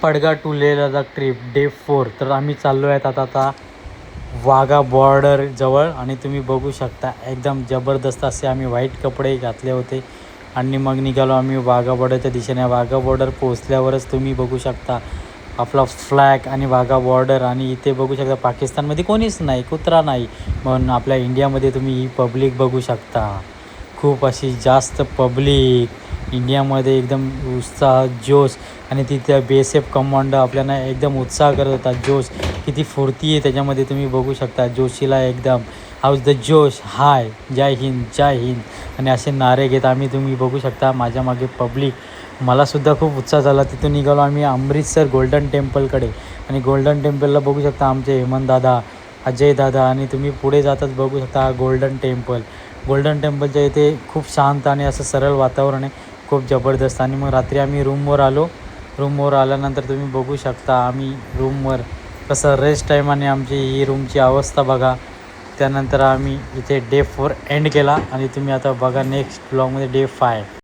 पडगा to Leh Ladakh trip day 4. तर आम्ही चाललो आहेत आता वाघा बॉर्डर जवळ आणि तुम्ही बघू शकता एकदम जबरदस्त असे आम्ही व्हाईट कपडे घातले होते आणि मग निघालो आम्ही वाघा बॉर्डरच्या दिशेने. वाघा बॉर्डर पोहोचल्यावरच तुम्ही बघू शकता आपला फ्लॅग आणि वाघा बॉर्डर, आणि इथे बघू शकता पाकिस्तानमध्ये कोणीच नाही, कुत्रा नाही, म्हणून आपल्या इंडियामध्ये तुम्ही ही पब्लिक बघू शकता. खूप अशी जास्त पब्लिक इंडियामध्ये, एकदम उत्साह जोश, आणि तिथे BSF कमांडो आपल्याला एकदम उत्साह करत होता. जोश किती फुर्ती आहे त्याच्यामध्ये तुम्ही बघू शकता. जोशीला एकदम हाऊस द जोश, हाय जय हिंद जय हिंद, आणि असे नारे घेत आम्ही तुम्ही बघू शकता माझ्या मागे पब्लिक. मलासुद्धा खूप उत्साह झाला. तिथून निघालो आम्ही अमृतसर गोल्डन टेम्पलकडे, आणि गोल्डन टेम्पलला बघू शकता आमचे हेमंत दादा, अजय दादा, आणि तुम्ही पुढे जातच बघू शकता हा गोल्डन टेम्पल. गोल्डन टेम्पलच्या इथे खूप शांत आणि असं सरळ वातावरण आहे, खूप जबरदस्त. आणि मग रात्री आम्ही रूमवर आलो. रूमवर आल्यानंतर तुम्ही बघू शकता आम्ही रूमवर कसं रेस्ट टाईम, आणि आमची ही रूमची अवस्था बघा. त्यानंतर आम्ही इथे डे 4 एंड केला, आणि तुम्ही आता बघा नेक्स्ट ब्लॉगमध्ये डे 5.